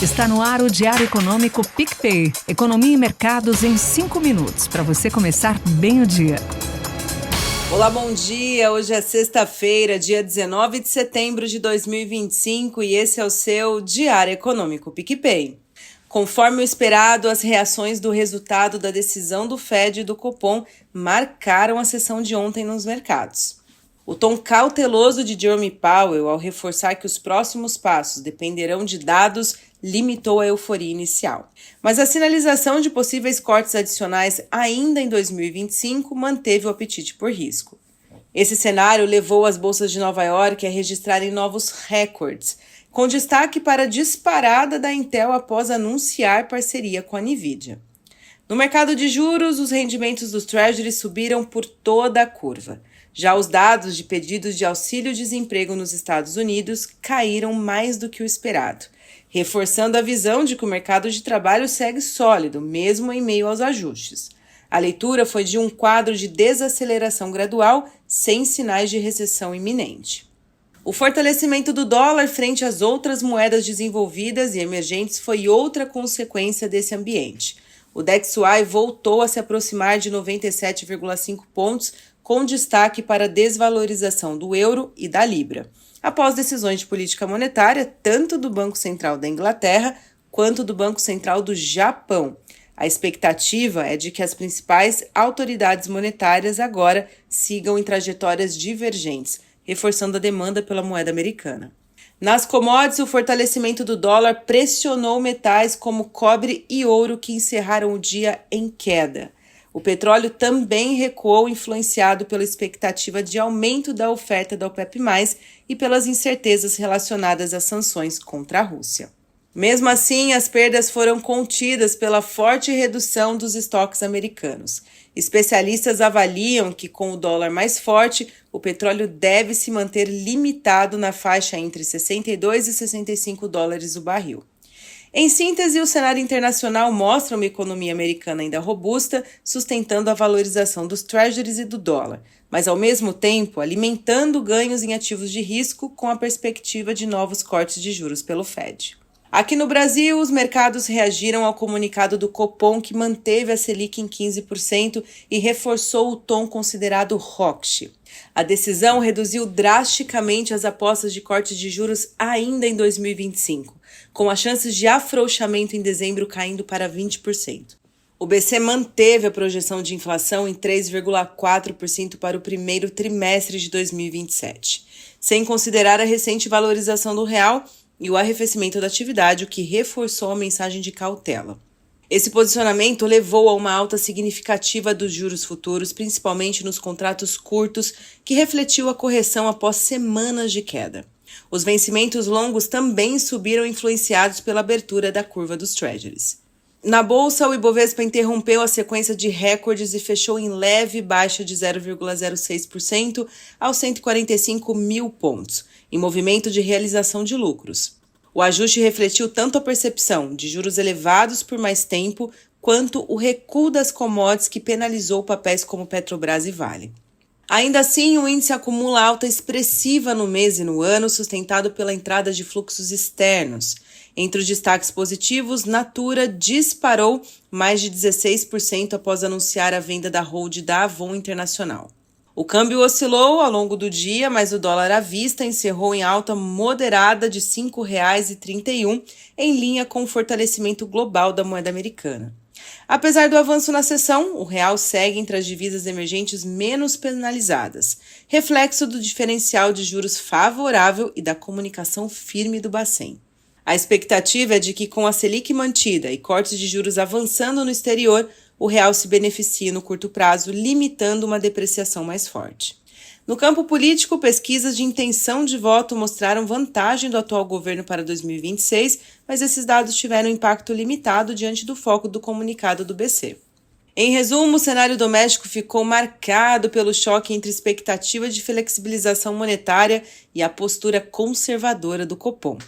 Está no ar o Diário Econômico PicPay. Economia e mercados em 5 minutos, para você começar bem o dia. Olá, bom dia. Hoje é sexta-feira, dia 19 de setembro de 2025 e esse é o seu Diário Econômico PicPay. Conforme o esperado, as reações do resultado da decisão do Fed e do Copom marcaram a sessão de ontem nos mercados. O tom cauteloso de Jerome Powell, ao reforçar que os próximos passos dependerão de dados, limitou a euforia inicial. Mas a sinalização de possíveis cortes adicionais ainda em 2025 manteve o apetite por risco. Esse cenário levou as bolsas de Nova York a registrarem novos recordes, com destaque para a disparada da Intel após anunciar parceria com a Nvidia. No mercado de juros, os rendimentos dos Treasuries subiram por toda a curva. Já os dados de pedidos de auxílio-desemprego nos Estados Unidos caíram mais do que o esperado, reforçando a visão de que o mercado de trabalho segue sólido, mesmo em meio aos ajustes. A leitura foi de um quadro de desaceleração gradual, sem sinais de recessão iminente. O fortalecimento do dólar frente às outras moedas desenvolvidas e emergentes foi outra consequência desse ambiente. O DXY voltou a se aproximar de 97,5 pontos, com destaque para a desvalorização do euro e da libra, após decisões de política monetária tanto do Banco Central da Inglaterra quanto do Banco Central do Japão. A expectativa é de que as principais autoridades monetárias agora sigam em trajetórias divergentes, reforçando a demanda pela moeda americana. Nas commodities, o fortalecimento do dólar pressionou metais como cobre e ouro, que encerraram o dia em queda. O petróleo também recuou, influenciado pela expectativa de aumento da oferta da OPEP+, e pelas incertezas relacionadas às sanções contra a Rússia. Mesmo assim, as perdas foram contidas pela forte redução dos estoques americanos. Especialistas avaliam que, com o dólar mais forte, o petróleo deve se manter limitado na faixa entre 62 e 65 dólares o barril. Em síntese, o cenário internacional mostra uma economia americana ainda robusta, sustentando a valorização dos treasuries e do dólar, mas ao mesmo tempo alimentando ganhos em ativos de risco com a perspectiva de novos cortes de juros pelo Fed. Aqui no Brasil, os mercados reagiram ao comunicado do Copom, que manteve a Selic em 15% e reforçou o tom considerado hawkish. A decisão reduziu drasticamente as apostas de corte de juros ainda em 2025, com as chances de afrouxamento em dezembro caindo para 20%. O BC manteve a projeção de inflação em 3,4% para o primeiro trimestre de 2027, sem considerar a recente valorização do real e o arrefecimento da atividade, o que reforçou a mensagem de cautela. Esse posicionamento levou a uma alta significativa dos juros futuros, principalmente nos contratos curtos, que refletiu a correção após semanas de queda. Os vencimentos longos também subiram, influenciados pela abertura da curva dos Treasuries. Na bolsa, o Ibovespa interrompeu a sequência de recordes e fechou em leve baixa de 0,06% aos 145 mil pontos, em movimento de realização de lucros. O ajuste refletiu tanto a percepção de juros elevados por mais tempo, quanto o recuo das commodities, que penalizou papéis como Petrobras e Vale. Ainda assim, o índice acumula alta expressiva no mês e no ano, sustentado pela entrada de fluxos externos. Entre os destaques positivos, Natura disparou mais de 16% após anunciar a venda da hold da Avon Internacional. O câmbio oscilou ao longo do dia, mas o dólar à vista encerrou em alta moderada de R$ 5,31, em linha com o fortalecimento global da moeda americana. Apesar do avanço na sessão, o real segue entre as divisas emergentes menos penalizadas, reflexo do diferencial de juros favorável e da comunicação firme do Bacen. A expectativa é de que, com a Selic mantida e cortes de juros avançando no exterior, o real se beneficie no curto prazo, limitando uma depreciação mais forte. No campo político, pesquisas de intenção de voto mostraram vantagem do atual governo para 2026, mas esses dados tiveram impacto limitado diante do foco do comunicado do BC. Em resumo, o cenário doméstico ficou marcado pelo choque entre expectativa de flexibilização monetária e a postura conservadora do Copom.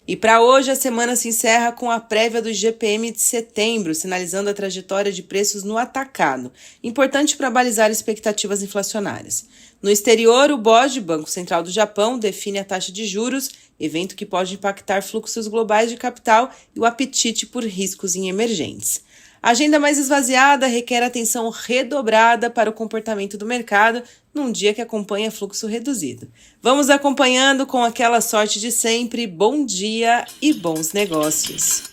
E para hoje, a semana se encerra com a prévia do IGPM de setembro, sinalizando a trajetória de preços no atacado, importante para balizar expectativas inflacionárias. No exterior, o BOJ, Banco Central do Japão, define a taxa de juros, evento que pode impactar fluxos globais de capital e o apetite por riscos em emergentes. A agenda mais esvaziada requer atenção redobrada para o comportamento do mercado num dia que acompanha fluxo reduzido. Vamos acompanhando com aquela sorte de sempre. Bom dia e bons negócios!